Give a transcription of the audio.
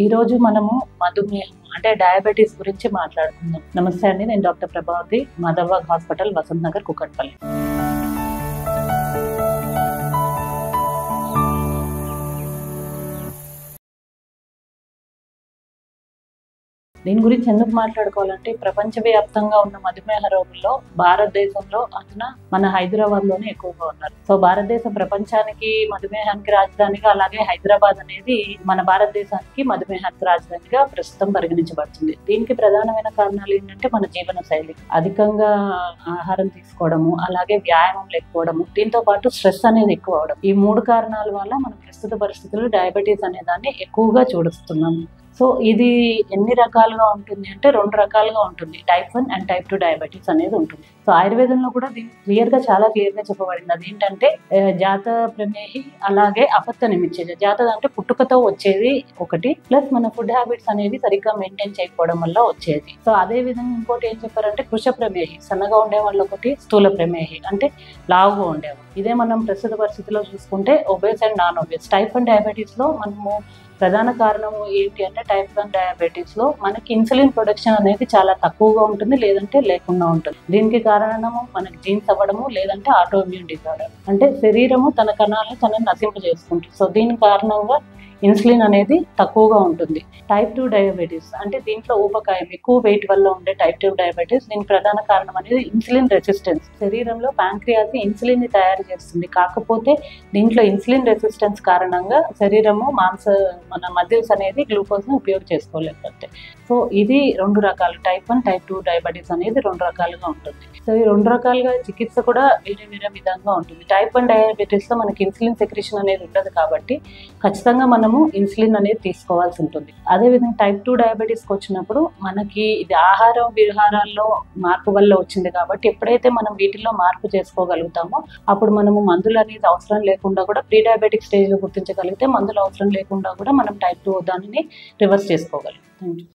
ఈ రోజు మనము మధుమేహం అంటే డయాబెటీస్ గురించి మాట్లాడుకుందాం. నమస్తే అండి, నేను డాక్టర్ ప్రభావతి, మాధవ్వాగ్ హాస్పిటల్, వసంత్ నగర్, కుకట్పల్లి. దీని గురించి ఎందుకు మాట్లాడుకోవాలంటే, ప్రపంచవ్యాప్తంగా ఉన్న మధుమేహ రోగుల్లో భారతదేశంలో మన హైదరాబాద్ లోనే ఎక్కువగా ఉన్నారు. సో భారతదేశం ప్రపంచానికి మధుమేహానికి రాజధానిగా, అలాగే హైదరాబాద్ అనేది మన భారతదేశానికి మధుమేహానికి రాజధానిగా ప్రస్తుతం పరిగణించబడుతుంది. దీనికి ప్రధానమైన కారణాలు ఏంటంటే, మన జీవన శైలి, అధికంగా ఆహారం తీసుకోవడము, అలాగే వ్యాయామం లేకపోవడము, దీంతో పాటు స్ట్రెస్ అనేది ఎక్కువ అవడం. ఈ 3 కారణాల వల్ల మనం ప్రస్తుత పరిస్థితుల్లో డయాబెటీస్ అనే దాన్ని ఎక్కువగా చూస్తున్నాము. సో ఇది ఎన్ని రకాలుగా ఉంటుంది అంటే 2 రకాలుగా ఉంటుంది. టైప్ 1 అండ్ టైప్ 2 డయాబెటీస్ అనేది ఉంటుంది. సో ఆయుర్వేదంలో కూడా దీన్ని చాలా క్లియర్గా చెప్పబడింది. అదేంటంటే జాత ప్రమేహి, అలాగే అపత్య నిమిత్తేజ. జాత అంటే పుట్టుకతో వచ్చేది ఒకటి, ప్లస్ మన ఫుడ్ హ్యాబిట్స్ అనేది సరిగ్గా మెయింటైన్ చేయకపోవడం వల్ల వచ్చేది. సో అదే విధంగా ఇంకోటి ఏం చెప్పారంటే కృష ప్రమేహి, సన్నగా ఉండే వాళ్ళు ఒకటి, స్థూల ప్రమేహి అంటే లావుగా ఉండేవాళ్ళు. ఇదే మనం ప్రస్తుత పరిస్థితిలో చూసుకుంటే obese and non obese. Type 1 diabetes లో మనము ప్రధాన కారణం ఏంటి అంటే, టైప్ 1 డయాబెటీస్ లో మనకి ఇన్సులిన్ ప్రొడక్షన్ అనేది చాలా తక్కువగా ఉంటుంది, లేదంటే లేకుండా ఉంటుంది. దీనికి కారణము మనకి జీన్స్ అవ్వడము, లేదంటే ఆటో ఇమ్యూన్ డిజార్డర్ అంటే శరీరము తన కణాలను తనని నశింపజేసుకుంటుంది. సో దీని కారణంగా ఇన్సులిన్ అనేది తక్కువగా ఉంటుంది. టైప్ 2 డయాబెటీస్ అంటే దీంట్లో ఊబకాయం, ఎక్కువ వెయిట్ వల్ల ఉండే టైప్ 2 డయాబెటీస్. దీనికి ప్రధాన కారణం అనేది ఇన్సులిన్ రెసిస్టెన్స్. శరీరంలో ప్యాంక్రియాస్ ఇన్సులిన్ ని తయారు చేస్తుంది, కాకపోతే దీంట్లో ఇన్సులిన్ రెసిస్టెన్స్ కారణంగా శరీరము మన మజిల్స్ అనేది గ్లూకోజ్ ని ఉపయోగం చేసుకోలేకపోతే. సో ఇది 2 రకాలు, టైప్ 1 టైప్ 2 డయాబెటీస్ అనేది 2 రకాలుగా ఉంటుంది. సో ఈ 2 రకాలుగా చికిత్స కూడా వేరే వేరే విధంగా ఉంటుంది. టైప్ 1 డయాబెటీస్ లో మనకి ఇన్సులిన్ సెక్రెషన్ అనేది ఉండదు, కాబట్టి ఖచ్చితంగా మనము ఇన్సులిన్ అనేది తీసుకోవాల్సి ఉంటుంది. అదేవిధంగా టైప్ 2 డయాబెటీస్కి వచ్చినప్పుడు మనకి ఇది ఆహారం విహారాల్లో మార్పు వల్ల వచ్చింది, కాబట్టి ఎప్పుడైతే మనం వీటిల్లో మార్పు చేసుకోగలుగుతామో అప్పుడు మనము మందులు అనేది అవసరం లేకుండా కూడా ప్రీ డయాబెటిక్ స్టేజ్లో గుర్తించగలిగితే మందులు అవసరం లేకుండా కూడా మనం టైప్ 2 దానిని రివర్స్ చేసుకోగలుగుతాం. Thank you.